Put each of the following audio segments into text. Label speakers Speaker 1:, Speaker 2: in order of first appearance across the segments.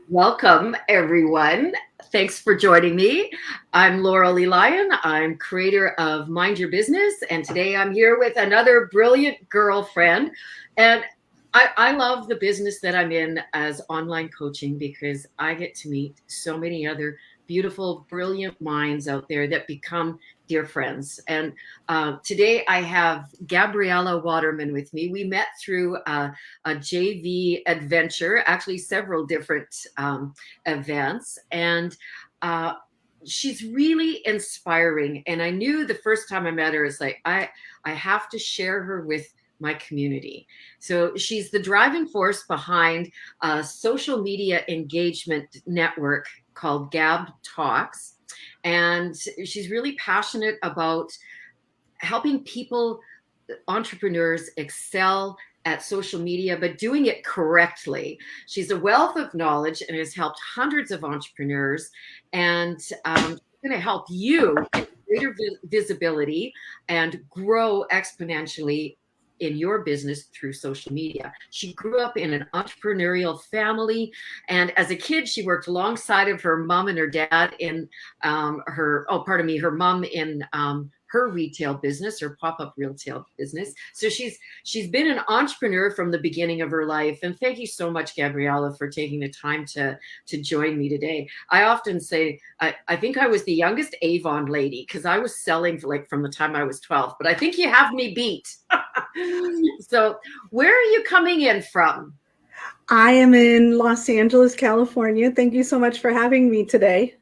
Speaker 1: Welcome, everyone. Thanks for joining me. I'm Lorrel Elian. I'm creator of Mind Your Business, and today I'm here with another brilliant girlfriend. And I love the business that I'm in as online coaching because I get to meet so many other beautiful, brilliant minds out there that become dear friends. And today I have Gabriella Waterman with me. We met through a JV adventure, actually several different events. And uh, she's really inspiring. And I knew the first time I met her, it's like, I have to share her with my community. So she's the driving force behind a social media engagement network called Gab Talks. And she's really passionate about helping people, entrepreneurs, excel at social media, but doing it correctly. She's a wealth of knowledge and has helped hundreds of entrepreneurs, and she's going to help you get greater visibility and grow exponentially in your business through social media. She grew up in an entrepreneurial family, and as a kid, she worked alongside of her mom and her dad in her mom in her retail business, her pop-up retail business. So she's been an entrepreneur from the beginning of her life. And thank you so much, Gabriella, for taking the time to join me today. I often say I think I was the youngest Avon lady because I was selling like from the time I was 12, but I think you have me beat. So where are you coming in from?
Speaker 2: I am in Los Angeles, California. Thank you so much for having me today.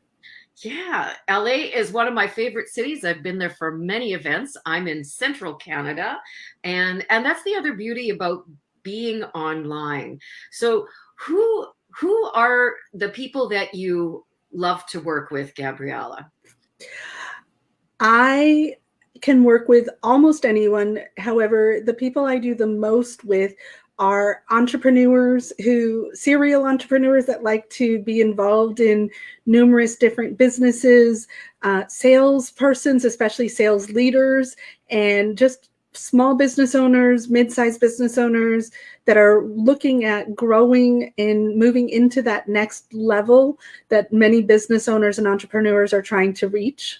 Speaker 1: Yeah, LA is one of my favorite cities. I've been there for many events. I'm in central Canada, and that's the other beauty about being online. So who are the people that you love to work with, Gabriella?
Speaker 2: I can work with almost anyone. However, the people I do the most with are serial entrepreneurs that like to be involved in numerous different businesses, salespersons, especially sales leaders, and just small business owners, mid-sized business owners that are looking at growing and moving into that next level that many business owners and entrepreneurs are trying to reach.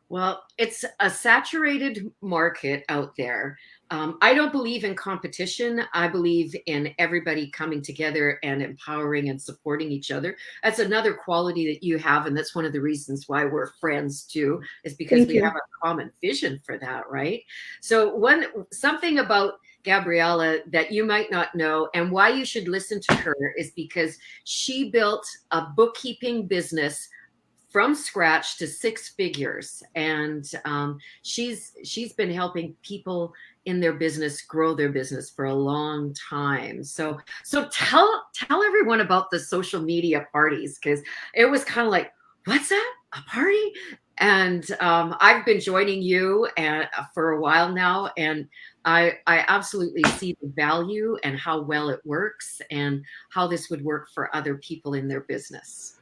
Speaker 1: Well, it's a saturated market out there. I don't believe in competition. I believe in everybody coming together and empowering and supporting each other. That's another quality that you have. And that's one of the reasons why we're friends too, is because
Speaker 2: Thank
Speaker 1: we have
Speaker 2: you.
Speaker 1: a common vision for that, right? So something about Gabriella that you might not know and why you should listen to her is because she built a bookkeeping business from scratch to six figures, and she's been helping people in their business grow their business for a long time. So tell everyone about the social media parties, because it was kind of like, what's that, a party? And I've been joining you for a while now, and I absolutely see the value and how well it works and how this would work for other people in their business.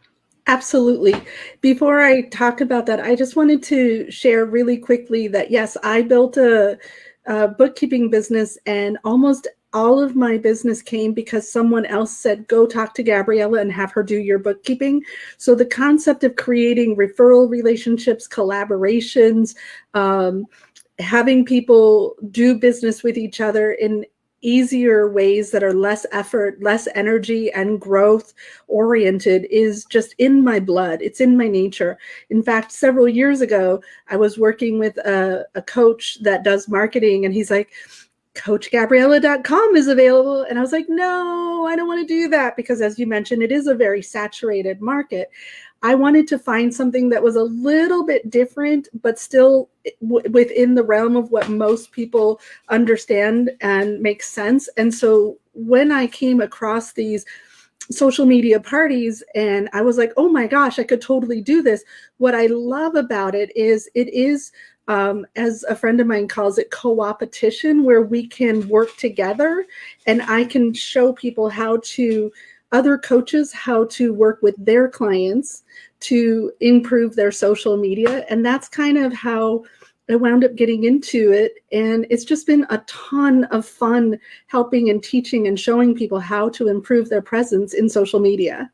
Speaker 2: Absolutely. Before I talk about that, I just wanted to share really quickly that yes, I built a bookkeeping business, and almost all of my business came because someone else said, go talk to Gabriella and have her do your bookkeeping. So the concept of creating referral relationships, collaborations, having people do business with each other in easier ways that are less effort, less energy, and growth oriented is just in my blood. It's in my nature. In fact, several years ago, I was working with a coach that does marketing, and he's like, CoachGabriella.com is available. And I was like, no, I don't want to do that because, as you mentioned, it is a very saturated market. I wanted to find something that was a little bit different, but still within the realm of what most people understand and makes sense. And so when I came across these social media parties and I was like, oh my gosh, I could totally do this. What I love about it is as a friend of mine calls it, co-opetition, where we can work together and I can show people other coaches how to work with their clients to improve their social media. And that's kind of how I wound up getting into it. And it's just been a ton of fun helping and teaching and showing people how to improve their presence in social media.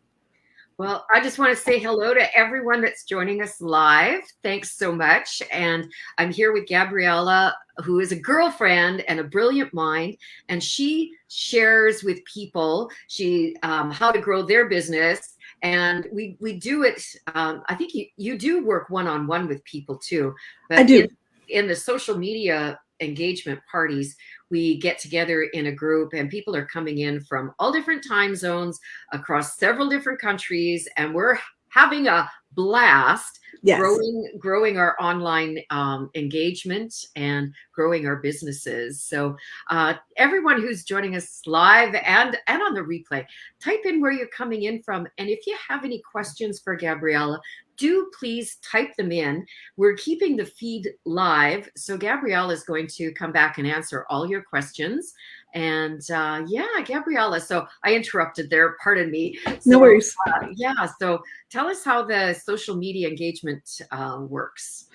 Speaker 1: Well, I just want to say hello to everyone that's joining us live. Thanks so much. And I'm here with Gabriella, who is a girlfriend and a brilliant mind. And she shares with people how to grow their business. And we do it. I think you do work one-on-one with people too.
Speaker 2: I
Speaker 1: But
Speaker 2: do.
Speaker 1: in the social media engagement parties, we get together in a group and people are coming in from all different time zones across several different countries, and we're having a blast
Speaker 2: Yes.
Speaker 1: growing our online engagement and growing our businesses. So everyone who's joining us live and on the replay, type in where you're coming in from, and if you have any questions for Gabriella, do please type them in. We're keeping the feed live, so Gabriella is going to come back and answer all your questions. And yeah, Gabriella, so I interrupted there, pardon me.
Speaker 2: No
Speaker 1: So
Speaker 2: worries.
Speaker 1: yeah, so tell us how the social media engagement works.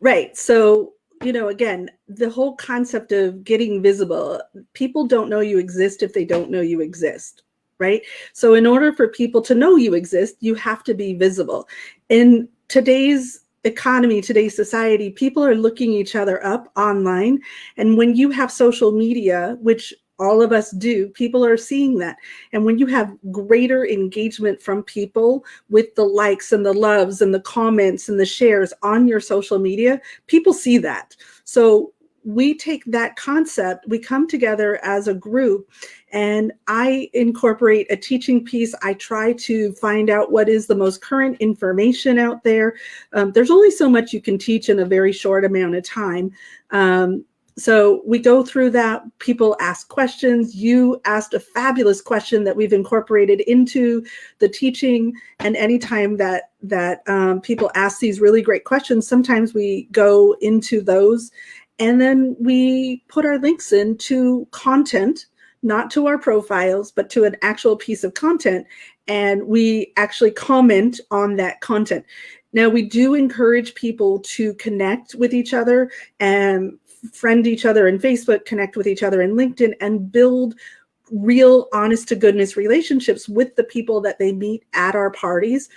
Speaker 2: Right. So, again, the whole concept of getting visible, people don't know you exist if they don't know you exist. Right. So, in order for people to know you exist, you have to be visible. In today's economy, today's society, people are looking each other up online. And when you have social media, which all of us do, people are seeing that. And when you have greater engagement from people with the likes and the loves and the comments and the shares on your social media, people see that. So we take that concept, we come together as a group, and I incorporate a teaching piece. I try to find out what is the most current information out there. There's only so much you can teach in a very short amount of time. So we go through that. People ask questions. You asked a fabulous question that we've incorporated into the teaching. And anytime that people ask these really great questions, sometimes we go into those, and then we put our links into content, not to our profiles, but to an actual piece of content. And we actually comment on that content. Now, we do encourage people to connect with each other and friend each other in Facebook, connect with each other in LinkedIn, and build real honest to goodness relationships with the people that they meet at our parties.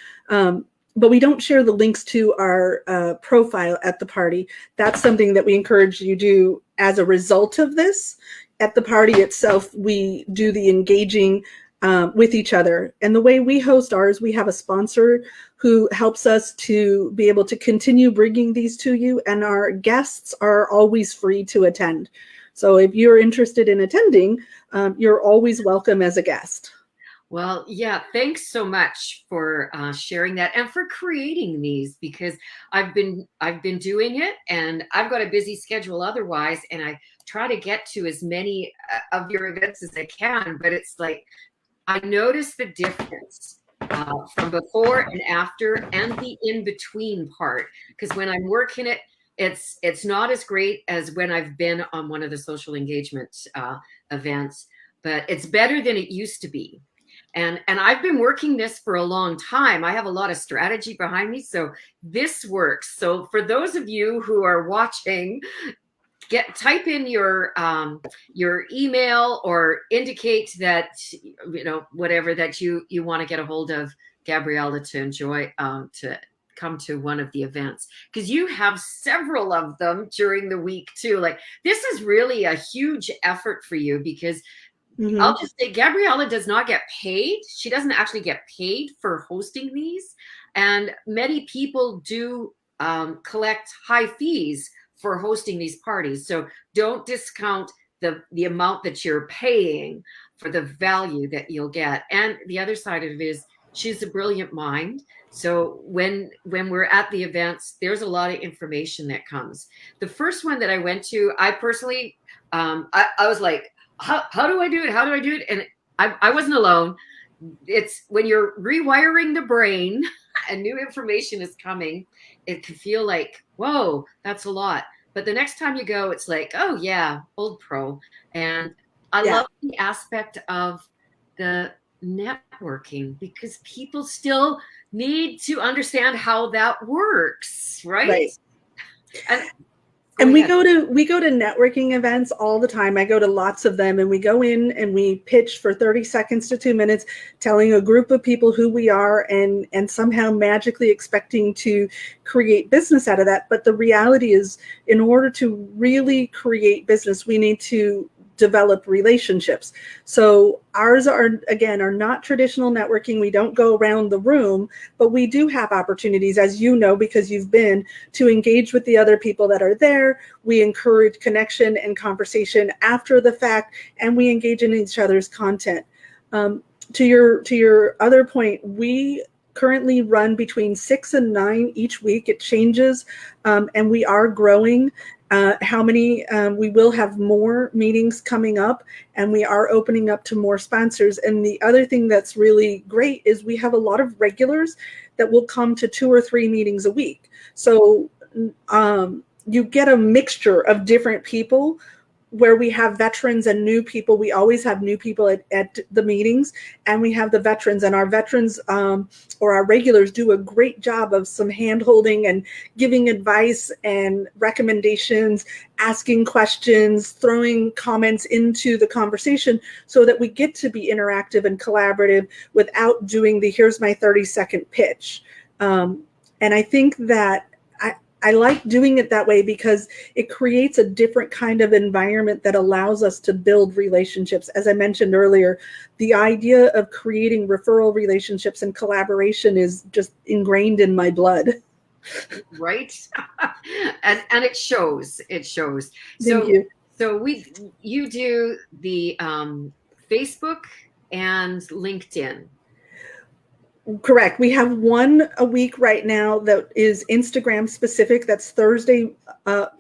Speaker 2: But we don't share the links to our profile at the party. That's something that we encourage you do as a result of this. At the party itself, we do the engaging with each other. And the way we host ours, we have a sponsor who helps us to be able to continue bringing these to you. And our guests are always free to attend. So if you're interested in attending, you're always welcome as a guest.
Speaker 1: Well, yeah, thanks so much for sharing that and for creating these, because I've been doing it and I've got a busy schedule otherwise, and I try to get to as many of your events as I can, but it's like I notice the difference from before and after and the in between part, because when I'm working it, it's not as great as when I've been on one of the social engagement events, but it's better than it used to be. And I've been working this for a long time. I have a lot of strategy behind me, so this works. So for those of you who are watching, type in your email or indicate that whatever that you want to get a hold of Gabriella to enjoy to come to one of the events, because you have several of them during the week too. Like, this is really a huge effort for you, because I'll just say Gabriella does not get paid. She doesn't actually get paid for hosting these. And many people do collect high fees for hosting these parties. So don't discount the amount that you're paying for the value that you'll get. And the other side of it is she's a brilliant mind. So when we're at the events, there's a lot of information that comes. The first one that I went to, I personally, I was like, how do I do it? How do I do it? And I wasn't alone. It's when you're rewiring the brain and new information is coming, it can feel like, whoa, that's a lot. But the next time you go, it's like, oh yeah, old pro. And I love the aspect of the networking, because people still need to understand how that works, right?
Speaker 2: Right.
Speaker 1: And
Speaker 2: And
Speaker 1: ahead.
Speaker 2: we go to networking events all the time. I go to lots of them, and we go in and we pitch for 30 seconds to 2 minutes, telling a group of people who we are, and somehow magically expecting to create business out of that. But the reality is, in order to really create business, we need to develop relationships. So ours are not traditional networking. We don't go around the room, but we do have opportunities, as you know, because you've been, to engage with the other people that are there. We encourage connection and conversation after the fact, and we engage in each other's content. To your other point, we currently run between 6 and 9 each week. It changes, and we are growing. We will have more meetings coming up, and we are opening up to more sponsors. And the other thing that's really great is we have a lot of regulars that will come to 2 or 3 meetings a week. So you get a mixture of different people, where we have veterans and new people. We always have new people at the meetings, and we have the veterans, and our veterans or our regulars do a great job of some hand holding and giving advice and recommendations, asking questions, throwing comments into the conversation, so that we get to be interactive and collaborative without doing the here's my 30-second pitch. And I think that I like doing it that way because it creates a different kind of environment that allows us to build relationships. As I mentioned earlier, the idea of creating referral relationships and collaboration is just ingrained in my blood.
Speaker 1: Right. and it shows. It shows.
Speaker 2: Thank you.
Speaker 1: So you do the Facebook and LinkedIn.
Speaker 2: Correct. We have one a week right now that is Instagram specific. That's Thursday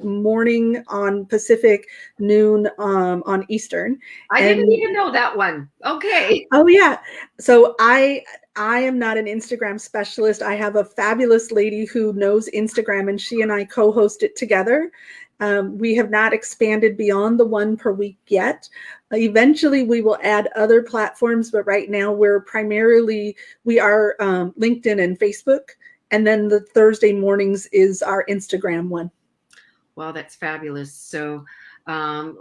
Speaker 2: morning on Pacific, noon on Eastern.
Speaker 1: I didn't even know that one. Okay.
Speaker 2: Oh yeah. So I am not an Instagram specialist. I have a fabulous lady who knows Instagram, and she and I co-host it together. We have not expanded beyond the 1 per week yet. Eventually, we will add other platforms, but right now we are LinkedIn and Facebook, and then the Thursday mornings is our Instagram one.
Speaker 1: Well, that's fabulous. So,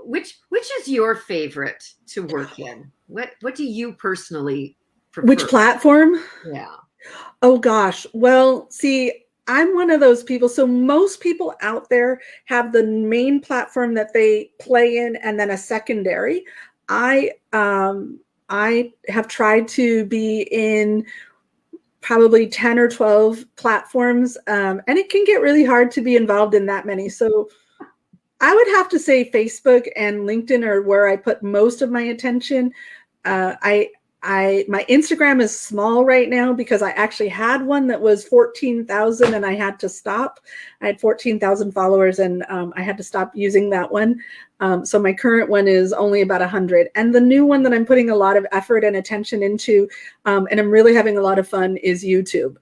Speaker 1: which is your favorite to work in? What do you personally prefer?
Speaker 2: Which platform?
Speaker 1: Yeah.
Speaker 2: Oh gosh. Well, see, I'm one of those people. So most people out there have the main platform that they play in, and then a secondary. I have tried to be in probably 10 or 12 platforms, and it can get really hard to be involved in that many. So I would have to say Facebook and LinkedIn are where I put most of my attention. My Instagram is small right now because I actually had one that was 14,000 and I had to stop. I had 14,000 followers, and I had to stop using that one. So my current one is only about 100. And the new one that I'm putting a lot of effort and attention into, and I'm really having a lot of fun, is YouTube.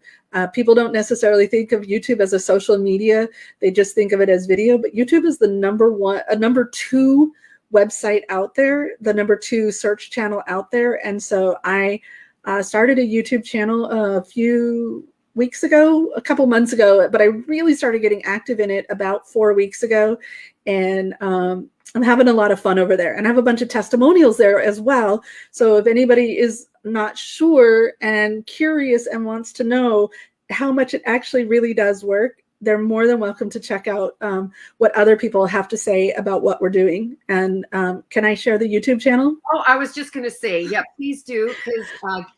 Speaker 2: People don't necessarily think of YouTube as a social media. They just think of it as video, but YouTube is the number 2 website out there, the number 2 search channel out there. And so I started a YouTube channel a couple months ago, but I really started getting active in it about 4 weeks ago. And I'm having a lot of fun over there, and I have a bunch of testimonials there as well. So if anybody is not sure and curious and wants to know how much it actually really does work, they're more than welcome to check out what other people have to say about what we're doing. And can I share the YouTube channel?
Speaker 1: Oh, I was just going to say, yeah, please do, because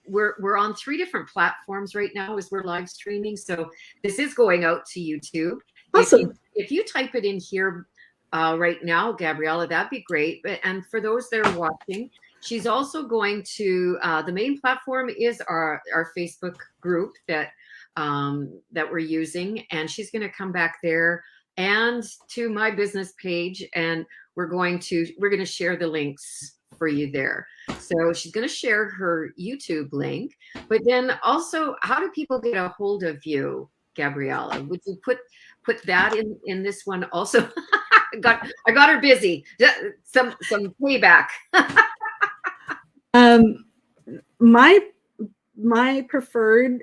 Speaker 1: we're on 3 different platforms right now as we're live streaming. So this is going out to YouTube.
Speaker 2: Awesome.
Speaker 1: If you type it in here right now, Gabriella, that'd be great. And for those that are watching, she's also going to, the main platform is our Facebook group that we're using, and she's going to come back there and to my business page, and we're going to share the links for you there. So she's going to share her YouTube link, but then also, how do people get a hold of you, Gabriella? Would you put that in this one also? I got her busy. Some payback.
Speaker 2: My preferred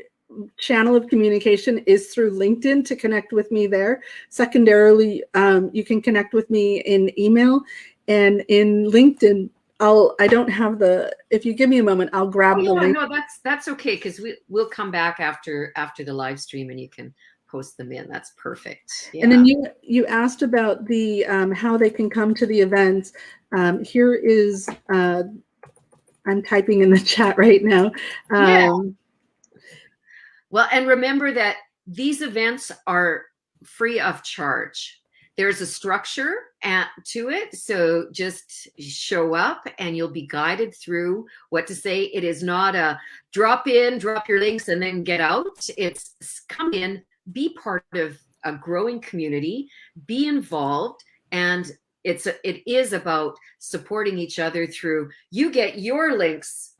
Speaker 2: channel of communication is through LinkedIn to connect with me there. Secondarily, you can connect with me in email, and in LinkedIn, I don't have the, if you give me a moment, I'll grab the link.
Speaker 1: No, that's okay, because we'll come back after the live stream and you can post them in. That's perfect. Yeah.
Speaker 2: And then you asked about the how they can come to the events. Here is, I'm typing in the chat right now.
Speaker 1: Well, and remember that these events are free of charge. There's a structure to it, so just show up and you'll be guided through what to say. It is not a drop in, drop your links, and then get out. It's come in, be part of a growing community, be involved, and it is about supporting each other through, you get your links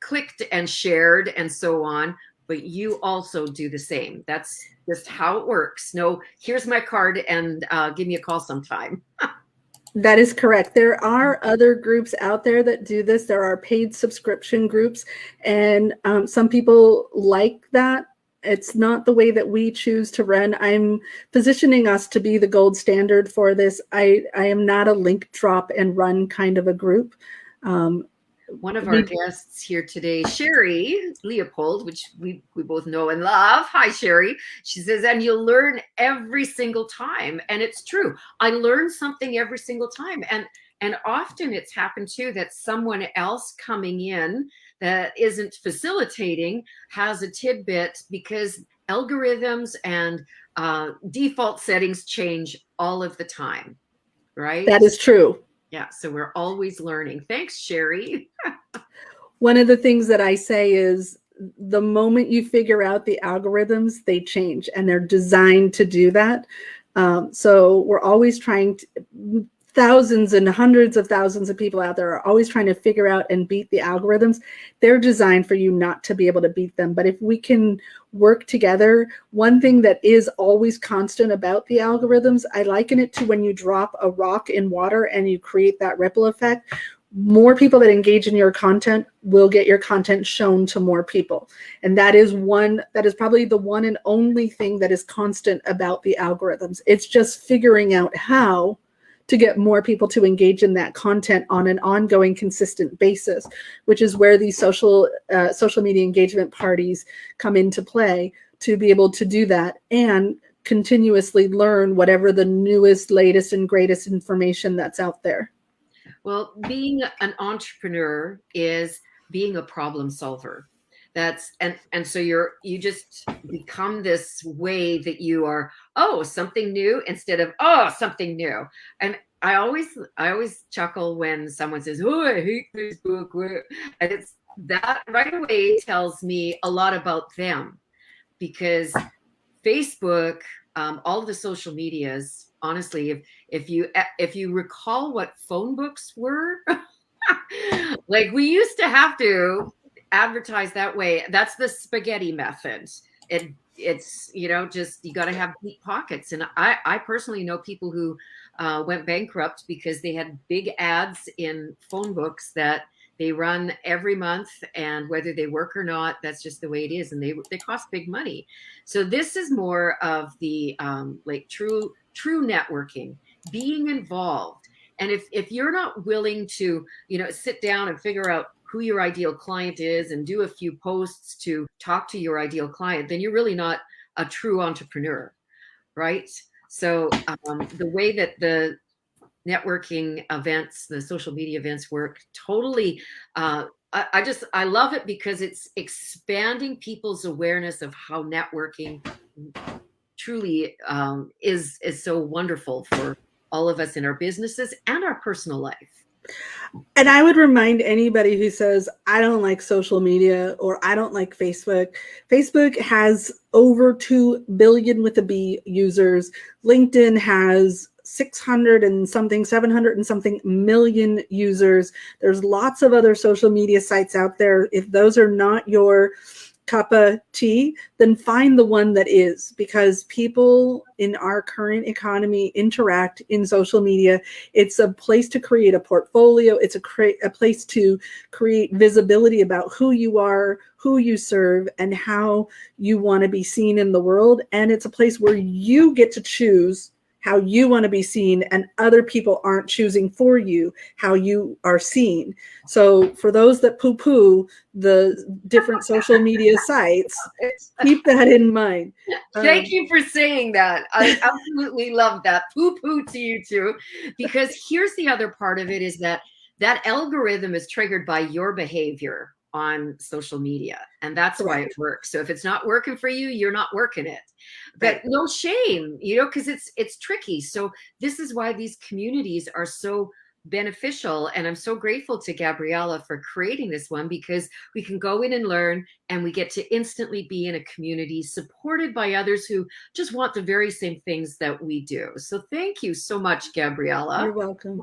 Speaker 1: clicked and shared and so on, but you also do the same. That's just how it works. No, here's my card and give me a call sometime.
Speaker 2: That is correct. There are other groups out there that do this. There are paid subscription groups, and some people like that. It's not the way that we choose to run. I'm positioning us to be the gold standard for this. I am not a link drop and run kind of a group.
Speaker 1: One of our guests here today, Sherry Leopold, which we both know and love. Hi, Sherry. She says, and you'll learn every single time. And it's true. I learn something every single time. And often it's happened too that someone else coming in that isn't facilitating has a tidbit, because algorithms and default settings change all of the time, right?
Speaker 2: That is true.
Speaker 1: Yeah, so we're always learning. Thanks, Sherry.
Speaker 2: One of the things that I say is, the moment you figure out the algorithms, they change, and they're designed to do that. So we're always trying to, thousands and hundreds of thousands of people out there are always trying to figure out and beat the algorithms. They're designed for you not to be able to beat them. But if we can work together, one thing that is always constant about the algorithms, I liken it to when you drop a rock in water and you create that ripple effect. More people that engage in your content will get your content shown to more people. And that is probably the one and only thing that is constant about the algorithms. It's just figuring out how to get more people to engage in that content on an ongoing, consistent basis, which is where these social media engagement parties come into play, to be able to do that and continuously learn whatever the newest, latest, and greatest information that's out there.
Speaker 1: Well, being an entrepreneur is being a problem solver. And so you just become this way that you are, something new, instead of something new. And I always chuckle when someone says, I hate Facebook. And it's that right away tells me a lot about them, because Facebook, all of the social medias, honestly, if you recall what phone books were, like we used to have to advertise that way. That's the spaghetti method. It's just, you got to have deep pockets. And I personally know people who went bankrupt because they had big ads in phone books that they run every month, and whether they work or not, that's just the way it is, and they cost big money. So this is more of the like true networking, being involved. And if you're not willing to sit down and figure out who your ideal client is and do a few posts to talk to your ideal client, then you're really not a true entrepreneur, right? So the way that the networking events, the social media events work, totally, I love it, because it's expanding people's awareness of how networking truly is so wonderful for all of us in our businesses and our personal life.
Speaker 2: And I would remind anybody who says, I don't like social media, or I don't like Facebook. Facebook has over 2 billion with a B users. LinkedIn has 700 and something million users. There's lots of other social media sites out there. If those are not your cup of tea, then find the one that is, because people in our current economy interact in social media. It's a place to create a portfolio. It's a place to create visibility about who you are, who you serve, and how you want to be seen in the world. And it's a place where you get to choose how you want to be seen, and other people aren't choosing for you how you are seen. So for those that poo-poo the different social media sites, keep that in mind.
Speaker 1: Thank you for saying that. I absolutely love that. Poo-poo to you too. Because here's the other part of it, is that that algorithm is triggered by your behavior on social media, and that's why it works. So if it's not working for you, you're not working it. But no shame, because it's tricky. So this is why these communities are so beneficial, and I'm so grateful to Gabriella for creating this one, because we can go in and learn, and we get to instantly be in a community supported by others who just want the very same things that we do. So thank you so much, Gabriella.
Speaker 2: You're welcome.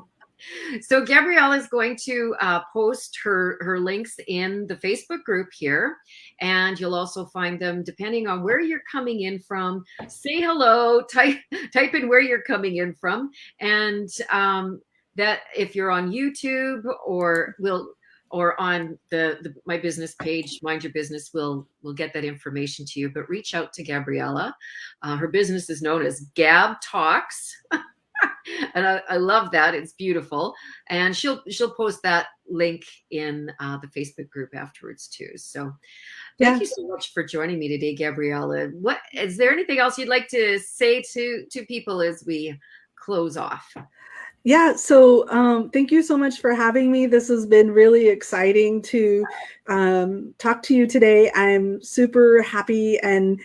Speaker 1: So Gabriella is going to post her links in the Facebook group here, and you'll also find them depending on where you're coming in from. Say hello, type in where you're coming in from, and that if you're on YouTube or on the my business page, Mind Your Business, we'll get that information to you. But reach out to Gabriella. Her business is known as Gab Talks. And I love that. It's beautiful. And she'll post that link in the Facebook group afterwards too. So thank you so much for joining me today, Gabriella. What is there anything else you'd like to say to people as we close off?
Speaker 2: Yeah, so thank you so much for having me. This has been really exciting to talk to you today. I'm super happy and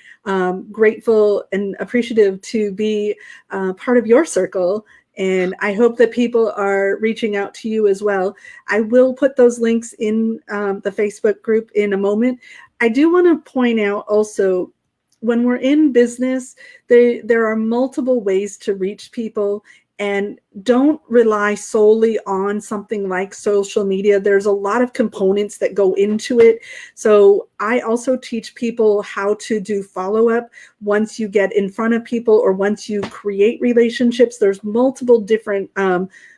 Speaker 2: grateful and appreciative to be part of your circle. And I hope that people are reaching out to you as well. I will put those links in the Facebook group in a moment. I do want to point out also, when we're in business, there are multiple ways to reach people. And don't rely solely on something like social media. There's a lot of components that go into it. So I also teach people how to do follow-up once you get in front of people, or once you create relationships. There's multiple different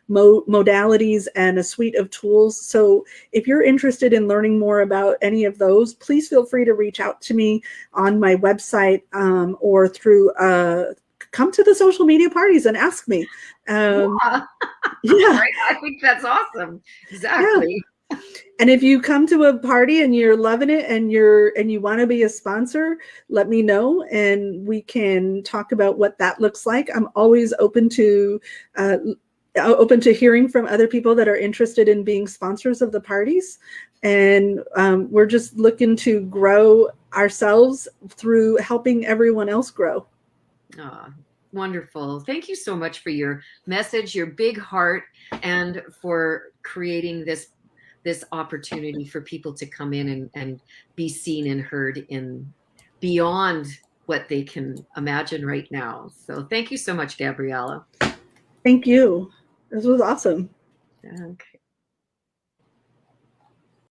Speaker 2: modalities and a suite of tools. So if you're interested in learning more about any of those, please feel free to reach out to me on my website or through come to the social media parties and ask me.
Speaker 1: Yeah. Right? I think that's awesome. Exactly.
Speaker 2: Yeah. And if you come to a party and you're loving it and you want to be a sponsor, let me know and we can talk about what that looks like. I'm always open to hearing from other people that are interested in being sponsors of the parties. And we're just looking to grow ourselves through helping everyone else grow.
Speaker 1: Oh, wonderful. Thank you so much for your message, your big heart, and for creating this opportunity for people to come in and be seen and heard in beyond what they can imagine right now. So thank you so much, Gabriella.
Speaker 2: Thank you. This was awesome.
Speaker 1: Okay.